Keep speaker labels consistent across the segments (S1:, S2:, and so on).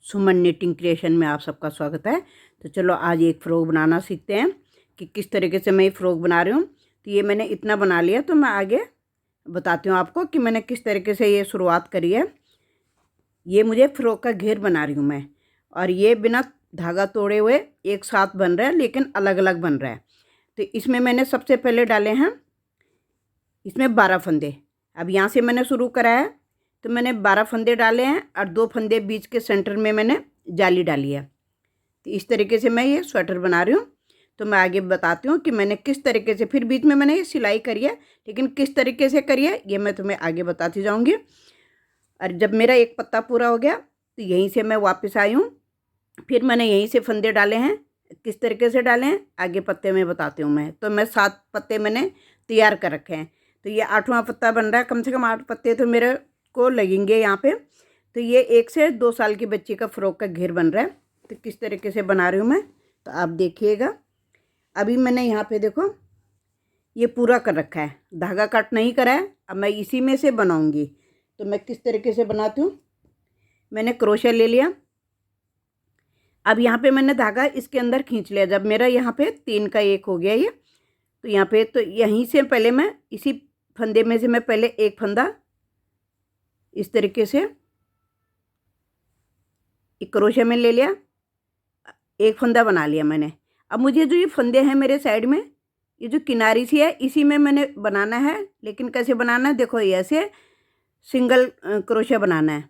S1: सुमन knitting creation में आप सबका स्वागत है। तो चलो आज एक फ़्रॉक बनाना सीखते हैं कि किस तरीके से मैं ये फ़्रॉक बना रही हूँ। तो ये मैंने इतना बना लिया, तो मैं आगे बताती हूँ आपको कि मैंने किस तरीके से ये शुरुआत करी है। ये मुझे फ़्रॉक का घेर बना रही हूँ मैं, और ये बिना धागा तोड़े हुए एक साथ बन रहा है, लेकिन अलग अलग बन रहा है। तो इसमें मैंने सबसे पहले डाले हैं इसमें 12 फंदे। अब यहाँ से मैंने शुरू करा है, तो मैंने 12 फंदे डाले हैं और 2 फंदे बीच के सेंटर में मैंने जाली डाली है। तो इस तरीके से मैं ये स्वेटर बना रही हूँ। तो मैं आगे बताती हूँ कि मैंने किस तरीके से, फिर बीच में मैंने ये सिलाई करी है, लेकिन किस तरीके से करी है ये मैं तुम्हें आगे बताती जाऊँगी। और जब मेरा एक पत्ता पूरा हो गया तो यहीं से मैं वापस आई हूँ। फिर मैंने यहीं से फंदे डाले हैं, किस तरीके से डाले हैं आगे पत्ते में बताती हूँ मैं। तो मैं 7 पत्ते मैंने तैयार कर रखे हैं। तो ये 8वां पत्ता बन रहा है। कम से कम 8 पत्ते तो मेरे को लगेंगे यहाँ पे। तो ये 1 से 2 साल की बच्ची का फ़्रॉक का घेर बन रहा है। तो किस तरीके से बना रही हूँ मैं, तो आप देखिएगा। अभी मैंने यहाँ पे देखो ये पूरा कर रखा है, धागा कट नहीं करा है। अब मैं इसी में से बनाऊँगी। तो मैं किस तरीके से बनाती हूँ, मैंने क्रोशा ले लिया। अब यहाँ पे मैंने धागा इसके अंदर खींच लिया। जब मेरा यहाँ पे 3 का 1 हो गया ये, तो यहाँ पे तो यहीं से पहले मैं इसी फंदे में से मैं पहले एक फंदा इस तरीके से एक क्रोशे में ले लिया, एक फंदा बना लिया मैंने। अब मुझे जो ये फंदे हैं मेरे साइड में, ये जो किनारी सी है, इसी में मैंने बनाना है। लेकिन कैसे बनाना है, देखो ऐसे सिंगल क्रोशा बनाना है,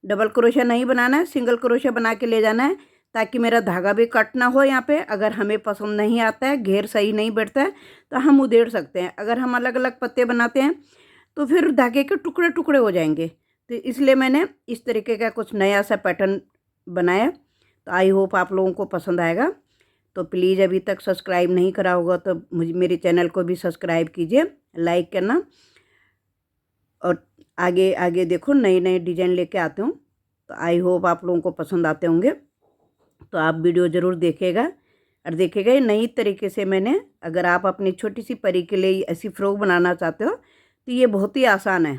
S1: डबल क्रोशा नहीं बनाना है। सिंगल क्रोशा बना के ले जाना है, ताकि मेरा धागा भी कट ना हो। यहाँ पे अगर हमें पसंद नहीं आता है, घेर सही नहीं बैठता है, तो हम उधेड़ सकते हैं। अगर हम अलग अलग पत्ते बनाते हैं तो फिर धागे के टुकड़े टुकड़े हो जाएंगे। तो इसलिए मैंने इस तरीके का कुछ नया सा पैटर्न बनाया। तो आई होप आप लोगों को पसंद आएगा। तो प्लीज़ अभी तक सब्सक्राइब नहीं करा होगा तो मुझे मेरे चैनल को भी सब्सक्राइब कीजिए, लाइक करना। और आगे आगे देखो नए नए डिज़ाइन लेके आते हूँ। तो आई होप आप लोगों को पसंद आते होंगे। तो आप वीडियो ज़रूर देखिएगा और देखिएगा ये नई तरीके से मैंने, अगर आप अपनी छोटी सी परी के लिए ऐसी फ़्रॉक बनाना चाहते हो तो ये बहुत ही आसान है।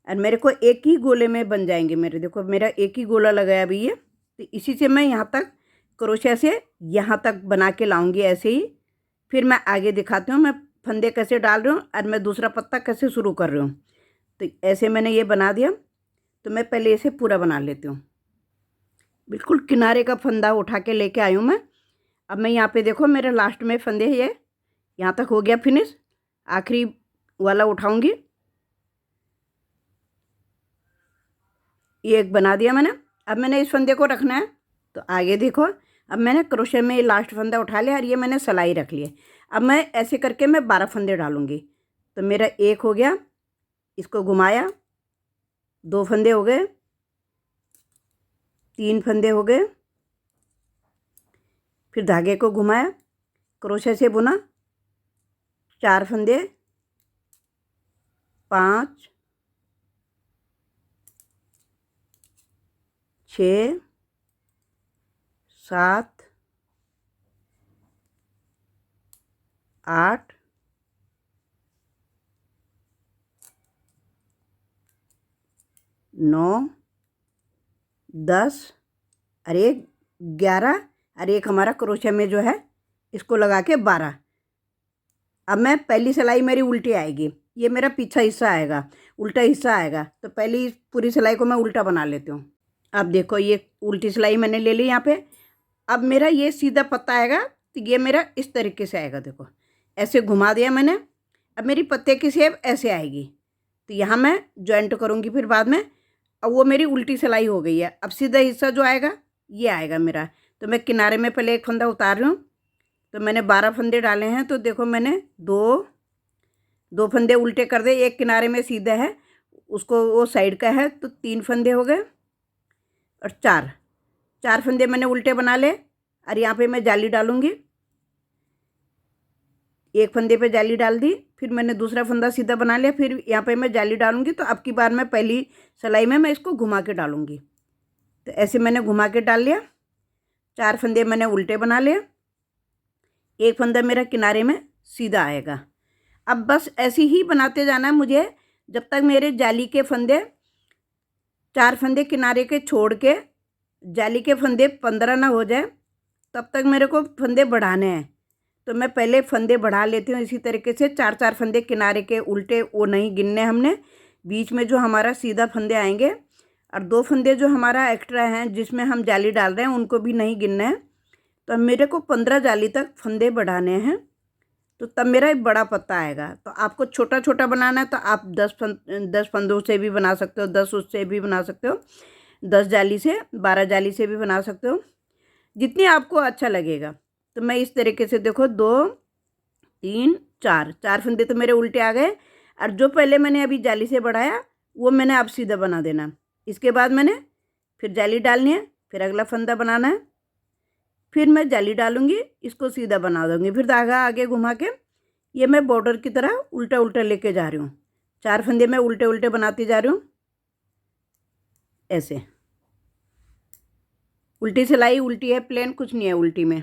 S1: और मेरे को एक ही गोले में बन जाएंगे मेरे। देखो मेरा एक ही गोला लगाया अभी ये। तो इसी से मैं यहाँ तक क्रोशिया से यहाँ तक बना के लाऊंगी ऐसे ही। फिर मैं आगे दिखाती हूँ मैं फंदे कैसे डाल रही हूँ और मैं दूसरा पत्ता कैसे शुरू कर रही हूँ। तो ऐसे मैंने ये बना दिया। तो मैं पहले इसे पूरा बना लेती हूँ। बिल्कुल किनारे का फंदा उठा के लेके आई हूँ मैं। अब मैं यहाँ पे देखो मेरे लास्ट में फंदे ये यहाँ तक हो गया फिनिश। आखिरी वाला उठाऊंगी, ये एक बना दिया मैंने। अब मैंने इस फंदे को रखना है। तो आगे देखो, अब मैंने क्रोशे में लास्ट फंदा उठा लिया और ये मैंने सिलाई रख ली है। अब मैं ऐसे करके मैं 12 फंदे डालूंगी। तो मेरा 1 हो गया, इसको घुमाया, 2 फंदे हो गए, 3 फंदे हो गए, फिर धागे को घुमाया, क्रोशे से बुना, 4 फंदे, 5, 6, 7, 8, 9, 10 और एक 11 और एक हमारा क्रोशे में जो है इसको लगा के 12। अब मैं पहली सिलाई मेरी उल्टी आएगी, ये मेरा पीछा हिस्सा आएगा, उल्टा हिस्सा आएगा। तो पहली पूरी सिलाई को मैं उल्टा बना लेती हूँ। अब देखो ये उल्टी सिलाई मैंने ले ली यहाँ पे। अब मेरा ये सीधा पत्ता आएगा, तो ये मेरा इस तरीके से आएगा। देखो ऐसे घुमा दिया मैंने। अब मेरी पत्ते की शेप ऐसे आएगी। तो यहाँ मैं जॉइंट करूँगी फिर बाद में। अब वो मेरी उल्टी सिलाई हो गई है। अब सीधा हिस्सा जो आएगा ये आएगा मेरा। तो मैं किनारे में पहले एक फंदा उतार रही हूँ। तो मैंने 12 फंदे डाले हैं। तो देखो मैंने दो फंदे उल्टे कर दे, एक किनारे में सीधा है, उसको वो साइड का है। तो 3 फंदे हो गए और 4 फंदे मैंने उल्टे बना ले। और यहाँ पे मैं जाली डालूँगी, एक फंदे पे जाली डाल दी, फिर मैंने दूसरा फंदा सीधा बना लिया, फिर यहाँ पे मैं जाली डालूँगी। तो अब की बार मैं पहली सिलाई में मैं इसको घुमा के डालूँगी। तो ऐसे मैंने घुमा के डाल लिया, 4 फंदे मैंने उल्टे बना लिए, एक फंदा मेरा किनारे में सीधा आएगा। अब बस ऐसे ही बनाते जाना है मुझे, जब तक मेरे जाली के फंदे 4 फंदे किनारे के छोड़ के जाली के फंदे 15 ना हो जाए तब तक मेरे को फंदे बढ़ाने हैं। तो मैं पहले फंदे बढ़ा लेती हूँ। इसी तरीके से 4-4 फंदे किनारे के उल्टे वो नहीं गिनने हमने, बीच में जो हमारा सीधा फंदे आएंगे और 2 फंदे जो हमारा एक्स्ट्रा हैं जिसमें हम जाली डाल रहे हैं उनको भी नहीं गिनना है। तो मेरे को 15 जाली तक फंदे बढ़ाने हैं, तो तब मेरा एक बड़ा पत्ता आएगा। तो आपको छोटा छोटा बनाना है तो आप 10 फंदों से भी बना सकते हो, 10 उससे भी बना सकते हो, 10 जाली से, 12 जाली से भी बना सकते हो, जितनी आपको अच्छा लगेगा। तो मैं इस तरीके से देखो 2 3 4 फंदे तो मेरे उल्टे आ गए। और जो पहले मैंने अभी जाली से बढ़ाया वो मैंने अब सीधा बना देना। इसके बाद मैंने फिर जाली डालनी है, फिर अगला फंदा बनाना है, फिर मैं जाली डालूंगी, इसको सीधा बना दूंगी, फिर धागा आगे घुमा के ये मैं बॉर्डर की तरह उल्टा उल्टा लेके जा रही हूँ। 4 फंदे मैं उल्टे उल्टे बनाती जा रही हूँ। ऐसे उल्टी सिलाई उल्टी है, प्लेन कुछ नहीं है उल्टी में।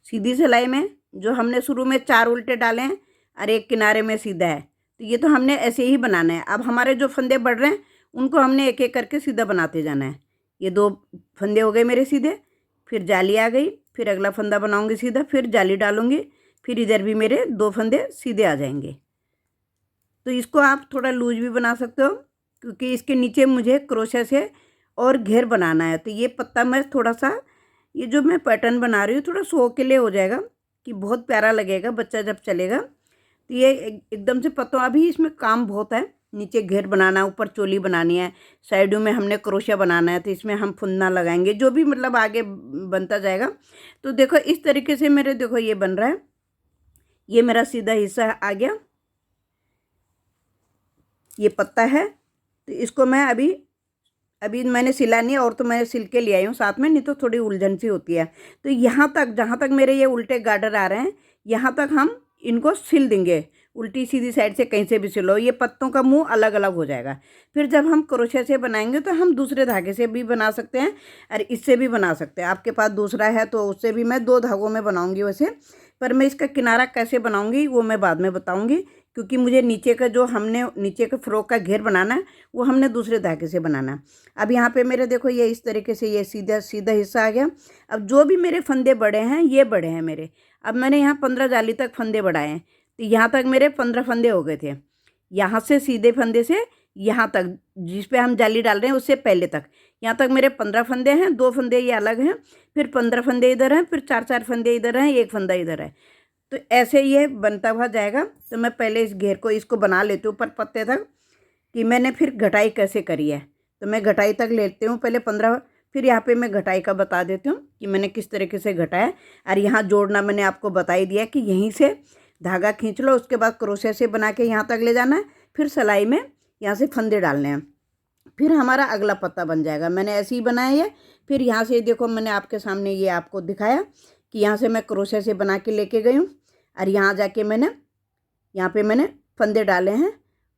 S1: सीधी सिलाई में जो हमने शुरू में 4 उल्टे डाले हैं और एक किनारे में सीधा है, तो ये तो हमने ऐसे ही बनाना है। अब हमारे जो फंदे बढ़ रहे हैं उनको हमने एक एक करके सीधा बनाते जाना है। ये 2 फंदे हो गए मेरे सीधे, फिर जाली आ गई, फिर अगला फंदा बनाऊंगी सीधा, फिर जाली डालूंगी, फिर इधर भी मेरे 2 फंदे सीधे आ जाएंगे। तो इसको आप थोड़ा लूज भी बना सकते हो क्योंकि इसके नीचे मुझे क्रोशे से और घेर बनाना है। तो ये पत्ता मैं थोड़ा सा, ये जो मैं पैटर्न बना रही हूँ थोड़ा शो के लिए हो जाएगा कि बहुत प्यारा लगेगा बच्चा जब चलेगा। तो ये एकदम से पत्तों, अभी इसमें काम बहुत है, नीचे घेर बनाना, ऊपर चोली बनानी है, साइडों में हमने क्रोशिया बनाना है, तो इसमें हम फुंदना लगाएंगे, जो भी मतलब आगे बनता जाएगा। तो देखो इस तरीके से मेरे देखो ये बन रहा है। ये मेरा सीधा हिस्सा आ गया, ये पत्ता है। तो इसको मैं अभी मैंने सिला नहीं है, और तो मैं सिल के ले आई हूँ साथ में, नहीं तो थोड़ी उलझन सी होती है। तो यहाँ तक जहाँ तक मेरे ये उल्टे गार्डर आ रहे हैं यहाँ तक हम इनको सिल देंगे। उल्टी सीधी साइड से कहीं से भी सिलो, ये पत्तों का मुंह अलग अलग हो जाएगा। फिर जब हम क्रोशे से बनाएंगे तो हम दूसरे धागे से भी बना सकते हैं और इससे भी बना सकते हैं। आपके पास दूसरा है तो उससे भी मैं 2 धागों में बनाऊंगी वैसे, पर मैं इसका किनारा कैसे बनाऊंगी वो मैं बाद में बताऊंगी, क्योंकि मुझे नीचे का जो हमने नीचे का फ्रॉक का घेर बनाना है वो हमने दूसरे धागे से बनाना है। अब यहाँ पे मेरे देखो ये इस तरीके से ये सीधा सीधा हिस्सा आ गया। अब जो भी मेरे फंदे बड़े हैं ये बड़े हैं मेरे। अब मैंने यहाँ 15 जाली तक फंदे बढ़ाए हैं, तो यहाँ तक मेरे 15 फंदे हो गए थे। यहाँ से सीधे फंदे से यहाँ तक जिस पे हम जाली डाल रहे हैं उससे पहले तक, यहाँ तक मेरे 15 फंदे हैं। 2 फंदे ये अलग हैं, फिर 15 फंदे इधर हैं, फिर 4-4 फंदे इधर हैं, 1 फंदा इधर है। तो ऐसे ये बनता हुआ जाएगा। तो मैं पहले इस घेर को इसको बना लेती हूँ ऊपर पत्ते तक, कि मैंने फिर घटाई कैसे करी है। तो मैं घटाई तक लेती हूँ पहले 15, फिर यहाँ पे मैं घटाई का बता देती हूँ कि मैंने किस तरीके से घटाया। और यहाँ जोड़ना मैंने आपको बता ही दिया कि यहीं से धागा खींच लो, उसके बाद क्रोशे से बना के यहाँ तक ले जाना है, फिर सिलाई में यहाँ से फंदे डालने हैं, फिर हमारा अगला पत्ता बन जाएगा। मैंने ऐसे ही बनाया है। फिर यहाँ से देखो मैंने आपके सामने ये आपको दिखाया कि यहाँ से मैं क्रोशे से बना के लेके गई हूँ, और यहाँ जाके मैंने यहाँ पे मैंने फंदे डाले हैं।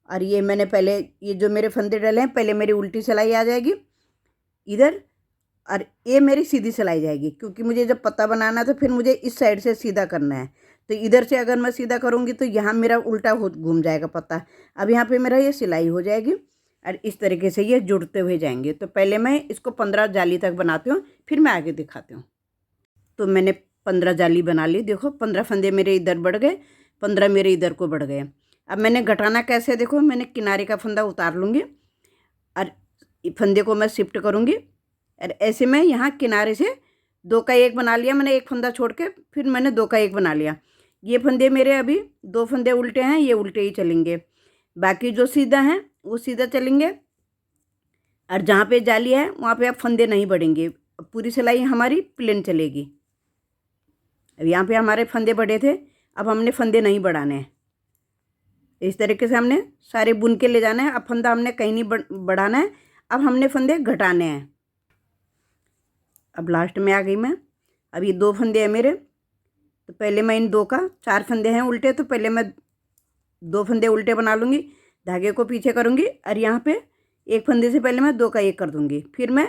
S1: और ये मैंने पहले ये जो मेरे फंदे डाले हैं, पहले मेरी उल्टी सिलाई आ जाएगी इधर, और ये मेरी सीधी सिलाई जाएगी, क्योंकि मुझे जब पत्ता बनाना है तो फिर मुझे इस साइड से सीधा करना है। तो इधर से अगर मैं सीधा करूँगी तो यहाँ मेरा उल्टा हो घूम जाएगा पत्ता। अब यहाँ पे मेरा ये सिलाई हो जाएगी और इस तरीके से ये जुड़ते हुए जाएंगे। तो पहले मैं इसको 15 जाली तक बनाती हूँ, फिर मैं आगे दिखाती हूँ। तो मैंने 15 जाली बना ली। देखो 15 फंदे मेरे इधर बढ़ गए, 15 मेरे इधर को बढ़ गए। अब मैंने घटाना कैसे, देखो मैंने किनारे का फंदा उतार लूँगी और फंदे को मैं शिफ्ट करूँगी, और ऐसे में यहाँ किनारे से 2 का 1 बना लिया मैंने, एक फंदा छोड़ के फिर मैंने 2 का 1 बना लिया। ये फंदे मेरे अभी 2 फंदे उल्टे हैं, ये उल्टे ही चलेंगे, बाकी जो सीधा हैं वो सीधा चलेंगे। और जहाँ पे जाली है वहाँ पे अब फंदे नहीं बढ़ेंगे, पूरी सिलाई हमारी प्लेन चलेगी। अब यहाँ पे हमारे फंदे बढ़े थे, अब हमने फंदे नहीं बढ़ाने हैं। इस तरीके से हमने सारे बुन के ले जाना है। अब फंदा हमने कहीं नहीं बढ़ाना है, अब हमने फंदे घटाने हैं। अब लास्ट में आ गई मैं। अब ये 2 फंदे हैं मेरे, तो पहले मैं इन 2 का 4 फंदे हैं उल्टे, तो पहले मैं 2 फंदे उल्टे बना लूँगी, धागे को पीछे करूँगी, और यहाँ पे 1 फंदे से पहले मैं 2 का 1 कर दूँगी, फिर मैं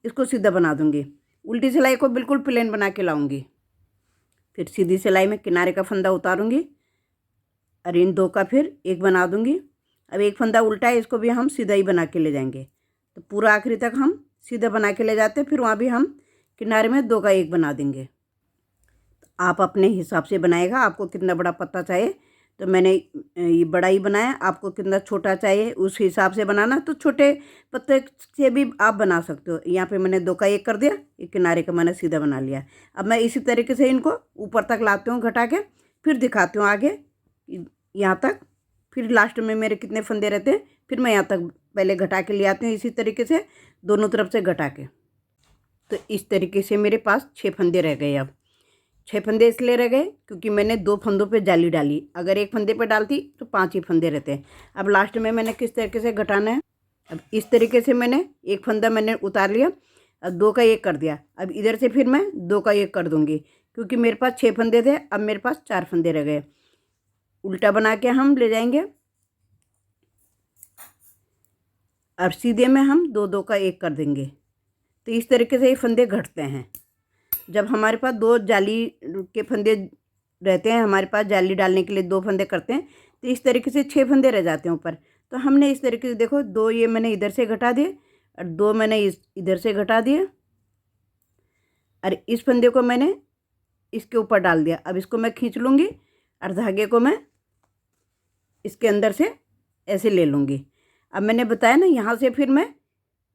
S1: इसको सीधा बना दूँगी। उल्टी सिलाई को बिल्कुल प्लेन बना के लाऊँगी। फिर सीधी सिलाई में किनारे का फंदा उतारूँगी और इन 2 का फिर 1 बना दूँगी। अब 1 फंदा उल्टा है, इसको भी हम सीधा ही बना के ले जाएंगे। तो पूरा आखिरी तक हम सीधा बना के ले जाते हैं, फिर वहाँ भी हम किनारे में 2 का 1 बना देंगे। आप अपने हिसाब से बनाएगा, आपको कितना बड़ा पत्ता चाहिए। तो मैंने ये बड़ा ही बनाया, आपको कितना छोटा चाहिए उस हिसाब से बनाना। तो छोटे पत्ते से भी आप बना सकते हो। यहाँ पे मैंने 2 का 1 कर दिया, एक किनारे का मैंने सीधा बना लिया। अब मैं इसी तरीके से इनको ऊपर तक लाती हूँ घटा के, फिर दिखाती हूँ आगे यहाँ तक। फिर लास्ट में मेरे कितने फंदे रहते हैं, फिर मैं यहाँ तक पहले घटा के ले आती हूँ इसी तरीके से दोनों तरफ से घटा के। तो इस तरीके से मेरे पास 6 फंदे रह गए। अब 6 फंदे इसलिए रह गए क्योंकि मैंने 2 फंदों पे जाली डाली। अगर 1 फंदे पे डालती तो 5 ही फंदे रहते हैं। अब लास्ट में मैंने किस तरीके से घटाना है, अब इस तरीके से मैंने 1 फंदा मैंने उतार लिया, अब 2 का 1 कर दिया। अब इधर से फिर मैं 2 का 1 कर दूंगी क्योंकि मेरे पास 6 फंदे थे, अब मेरे पास 4 फंदे रह गए। उल्टा बना के हम ले जाएंगे, अब सीधे में हम 2 का 1 कर देंगे। तो इस तरीके से ये फंदे घटते हैं। जब हमारे पास 2 जाली के फंदे रहते हैं, हमारे पास जाली डालने के लिए 2 फंदे करते हैं, तो इस तरीके से 6 फंदे रह जाते हैं ऊपर। तो हमने इस तरीके से देखो 2 ये मैंने इधर से घटा दिए और 2 मैंने इधर से घटा दिए और इस फंदे को मैंने इसके ऊपर डाल दिया। अब इसको मैं खींच लूँगी और धागे को मैं इसके अंदर से ऐसे ले लूँगी। अब मैंने बताया ना, यहाँ से फिर मैं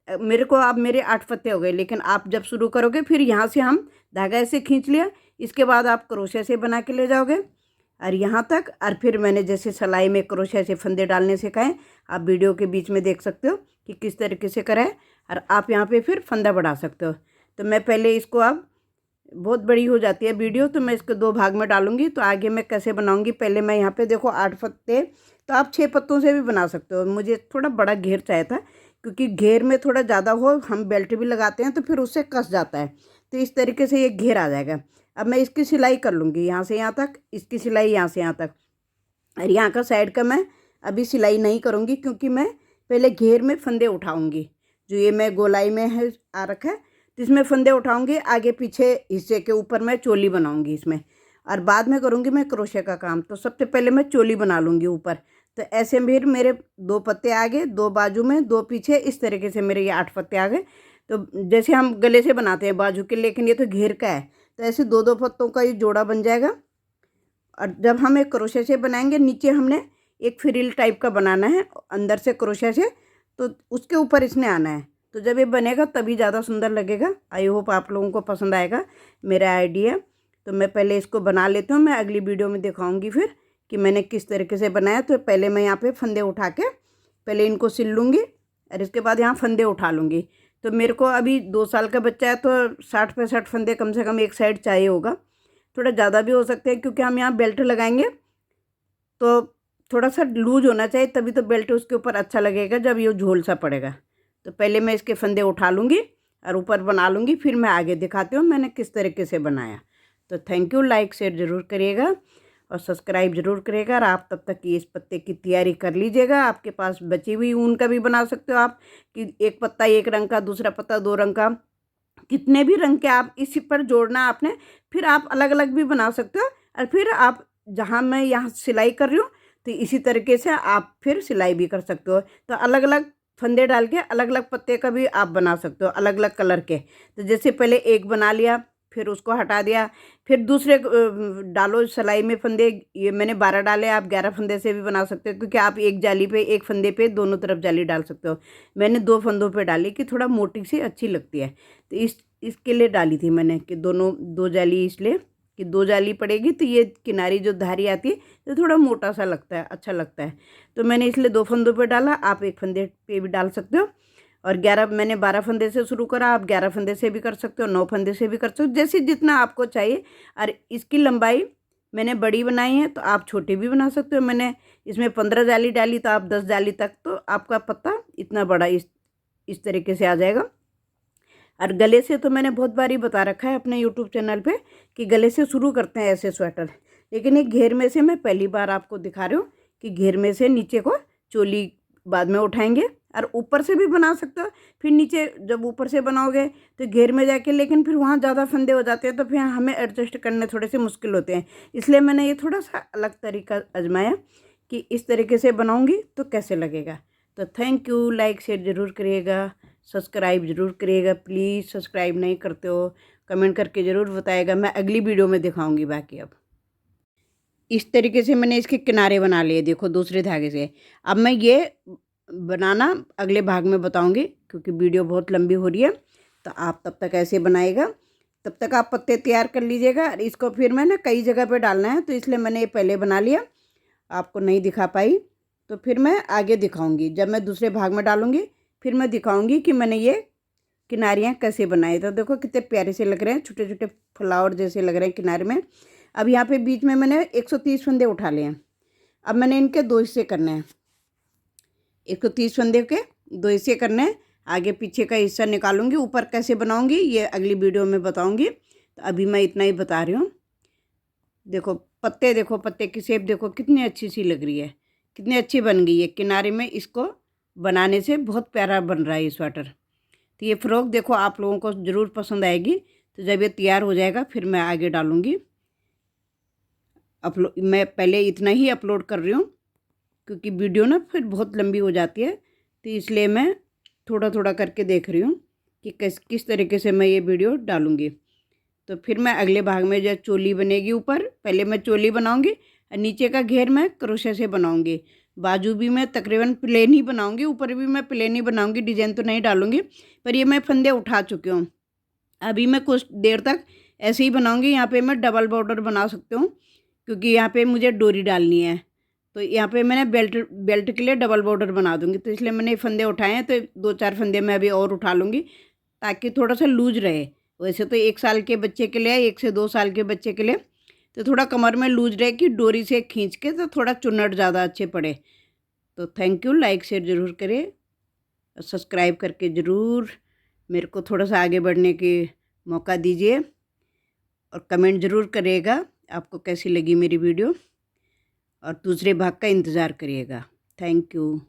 S1: मेरे को अब मेरे 8 पत्ते हो गए, लेकिन आप जब शुरू करोगे फिर यहाँ से हम धागा ऐसे खींच लिया, इसके बाद आप क्रोशे से बना के ले जाओगे और यहाँ तक। और फिर मैंने जैसे सिलाई में क्रोशे से फंदे डालने सिखाए, आप वीडियो के बीच में देख सकते हो कि किस तरीके से करा है, और आप यहाँ पे फिर फंदा बढ़ा सकते हो। तो मैं पहले इसको, अब बहुत बड़ी हो जाती है वीडियो तो मैं इसको 2 भाग में डालूंगी। तो आगे मैं कैसे बनाऊंगी, पहले मैं यहाँ पे देखो 8 पत्ते, तो आप 6 पत्तों से भी बना सकते हो। मुझे थोड़ा बड़ा घेर चाहिए था क्योंकि घेर में थोड़ा ज़्यादा हो, हम बेल्ट भी लगाते हैं तो फिर उससे कस जाता है। तो इस तरीके से ये घेर आ जाएगा। अब मैं इसकी सिलाई कर लूँगी यहाँ से यहाँ तक, इसकी सिलाई यहाँ से यहाँ तक, और यहाँ का साइड का मैं अभी सिलाई नहीं करूँगी क्योंकि मैं पहले घेर में फंदे उठाऊँगी। जो ये मैं गोलाई में है आ रखा है, तो इसमें फंदे उठाऊँगी, आगे पीछे हिस्से के ऊपर मैं चोली बनाऊँगी इसमें, और बाद में करूँगी मैं क्रोशे का काम। तो सबसे पहले मैं चोली बना लूँगी ऊपर। तो ऐसे फिर मेरे 2 पत्ते आगे, 2 बाजू में, 2 पीछे, इस तरीके से मेरे ये 8 पत्ते आ गए। तो जैसे हम गले से बनाते हैं बाजू के, लेकिन ये तो घेर का है, तो ऐसे 2-2 पत्तों का ये जोड़ा बन जाएगा। और जब हम एक क्रोशे से बनाएंगे, नीचे हमने एक फ्रिल टाइप का बनाना है अंदर से क्रोशे से, तो उसके ऊपर इसने आना है। तो जब ये बनेगा तभी ज़्यादा सुंदर लगेगा। आई होप आप लोगों को पसंद आएगा मेरा आइडिया। तो मैं पहले इसको बना लेती हूँ, मैं अगली वीडियो में दिखाऊंगी फिर कि मैंने किस तरीके से बनाया। तो पहले मैं यहाँ पे फंदे उठा के पहले इनको सिल लूँगी और इसके बाद यहाँ फंदे उठा लूँगी। तो मेरे को अभी 2 साल का बच्चा है तो 60-65 फंदे कम से कम एक साइड चाहिए होगा, थोड़ा ज़्यादा भी हो सकते हैं क्योंकि हम यहाँ बेल्ट लगाएंगे तो थोड़ा सा लूज होना चाहिए, तभी तो बेल्ट उसके ऊपर अच्छा लगेगा जब ये झोल सा पड़ेगा। तो पहले मैं इसके फंदे उठा लूँगी और ऊपर बना लूँगी, फिर मैं आगे दिखाती हूँ मैंने किस तरीके से बनाया। तो थैंक यू, लाइक शेयर ज़रूर करिएगा और सब्सक्राइब ज़रूर करिएगा। और आप तब तक इस पत्ते की तैयारी कर लीजिएगा। आपके पास बची हुई ऊन का भी बना सकते हो आप, कि एक पत्ता 1 रंग का, दूसरा पत्ता 2 रंग का, कितने भी रंग के आप इसी पर जोड़ना आपने। फिर आप अलग अलग भी बना सकते हो। और फिर आप जहाँ मैं यहाँ सिलाई कर रही हूँ तो इसी तरीके से आप फिर सिलाई भी कर सकते हो। तो अलग अलग फंदे डाल के अलग अलग पत्ते का भी आप बना सकते हो, अलग अलग कलर के। तो जैसे पहले 1 बना लिया, फिर उसको हटा दिया, फिर दूसरे डालो सिलाई में फंदे। ये मैंने 12 डाले, आप 11 फंदे से भी बना सकते हो क्योंकि आप एक जाली पे, एक फंदे पे दोनों तरफ जाली डाल सकते हो। मैंने 2 फंदों पे डाली कि थोड़ा मोटी सी अच्छी लगती है, तो इसके लिए डाली थी मैंने कि दोनों 2 जाली, इसलिए कि 2 जाली पड़ेगी तो ये किनारी जो धारी आती है तो थोड़ा मोटा सा लगता है, अच्छा लगता है। तो मैंने इसलिए 2 फंदों पे डाला, आप 1 फंदे पे भी डाल सकते हो। और 11 मैंने 12 फंदे से शुरू करा, आप 11 फंदे से भी कर सकते हो, 9 फंदे से भी कर सकते हो, जैसे जितना आपको चाहिए। और इसकी लंबाई मैंने बड़ी बनाई है तो आप छोटी भी बना सकते हो। मैंने इसमें 15 जाली डाली तो आप 10 जाली तक, तो आपका पत्ता इतना बड़ा इस तरीके से आ जाएगा। और गले से तो मैंने बहुत बार ही बता रखा है अपने यूट्यूब चैनल पे कि गले से शुरू करते हैं ऐसे स्वेटर, लेकिन एक घेर में से मैं पहली बार आपको दिखा रही हूँ कि घेर में से नीचे को चोली बाद में उठाएंगे। और ऊपर से भी बना सकते हो, फिर नीचे जब ऊपर से बनाओगे तो घेर में जाके, लेकिन फिर वहाँ ज़्यादा फंदे हो जाते हैं तो फिर हमें एडजस्ट करने थोड़े से मुश्किल होते हैं। इसलिए मैंने ये थोड़ा सा अलग तरीका आजमाया कि इस तरीके से बनाऊँगी तो कैसे लगेगा। तो थैंक यू, लाइक शेयर ज़रूर करिएगा, सब्सक्राइब ज़रूर करिएगा प्लीज़। सब्सक्राइब नहीं करते हो कमेंट करके ज़रूर बताइएगा, मैं अगली वीडियो में दिखाऊंगी। बाकी अब इस तरीके से मैंने इसके किनारे बना लिए, देखो दूसरे धागे से। अब मैं ये बनाना अगले भाग में बताऊंगी क्योंकि वीडियो बहुत लंबी हो रही है। तो आप तब तक ऐसे बनाइएगा, तब तक आप पत्ते तैयार कर लीजिएगा। इसको फिर मैं ना कई जगह पे डालना है, तो इसलिए मैंने ये पहले बना लिया, आपको नहीं दिखा पाई। तो फिर मैं आगे दिखाऊंगी, जब मैं दूसरे भाग में डालूंगी फिर मैं दिखाऊंगी कि मैंने ये किनारियाँ कैसे बनाई। तो देखो कितने प्यारे से लग रहे हैं, छोटे छोटे फ्लावर जैसे लग रहे हैं किनारे में। अब यहाँ पे बीच में मैंने 130 फंदे उठा लिए हैं। अब मैंने इनके 2 हिस्से करने हैं, 130 फंदे के 2 हिस्से करने हैं। आगे पीछे का हिस्सा निकालूंगी, ऊपर कैसे बनाऊंगी ये अगली वीडियो में बताऊंगी। तो अभी मैं इतना ही बता रही हूँ। देखो पत्ते, देखो पत्ते की शेप देखो कितनी अच्छी सी लग रही है, कितनी अच्छी बन गई है किनारे में। इसको बनाने से बहुत प्यारा बन रहा है ये स्वेटर। तो ये फ़्रॉक देखो आप लोगों को ज़रूर पसंद आएगी। तो जब ये तैयार हो जाएगा फिर मैं आगे डालूँगी। मैं पहले इतना ही अपलोड कर रही हूँ क्योंकि वीडियो ना फिर बहुत लंबी हो जाती है, तो इसलिए मैं थोड़ा थोड़ा करके देख रही हूँ कि किस तरीके से मैं ये वीडियो डालूँगी। तो फिर मैं अगले भाग में जब चोली बनेगी, ऊपर पहले मैं चोली बनाऊँगी और नीचे का घेर मैं क्रोशे से बनाऊँगी। बाजू भी मैं तकरीबन प्लेन ही बनाऊँगी, ऊपर भी मैं प्लेन ही बनाऊँगी, डिजाइन तो नहीं डालूँगी। पर ये मैं फंदे उठा चुकी हूँ, अभी मैं कुछ देर तक ऐसे ही बनाऊँगी। यहाँ पे मैं डबल बॉर्डर बना सकती हूँ क्योंकि यहाँ पे मुझे डोरी डालनी है। तो यहाँ पे मैंने बेल्ट के लिए डबल बॉर्डर बना दूँगी, तो इसलिए मैंने फंदे उठाए हैं। तो 2-4 फंदे मैं अभी और उठा लूँगी ताकि थोड़ा सा लूज रहे। वैसे तो 1 साल के बच्चे के लिए, 1 से 2 साल के बच्चे के लिए तो थोड़ा कमर में लूज रहे कि डोरी से खींच के तो थोड़ा चुन्नट ज़्यादा अच्छे पड़े। तो थैंक यू, लाइक शेयर ज़रूर करें, सब्सक्राइब करके ज़रूर मेरे को थोड़ा सा आगे बढ़ने की मौका दीजिए। और कमेंट ज़रूर करिएगा आपको कैसी लगी मेरी वीडियो, और दूसरे भाग का इंतज़ार करिएगा। Thank you.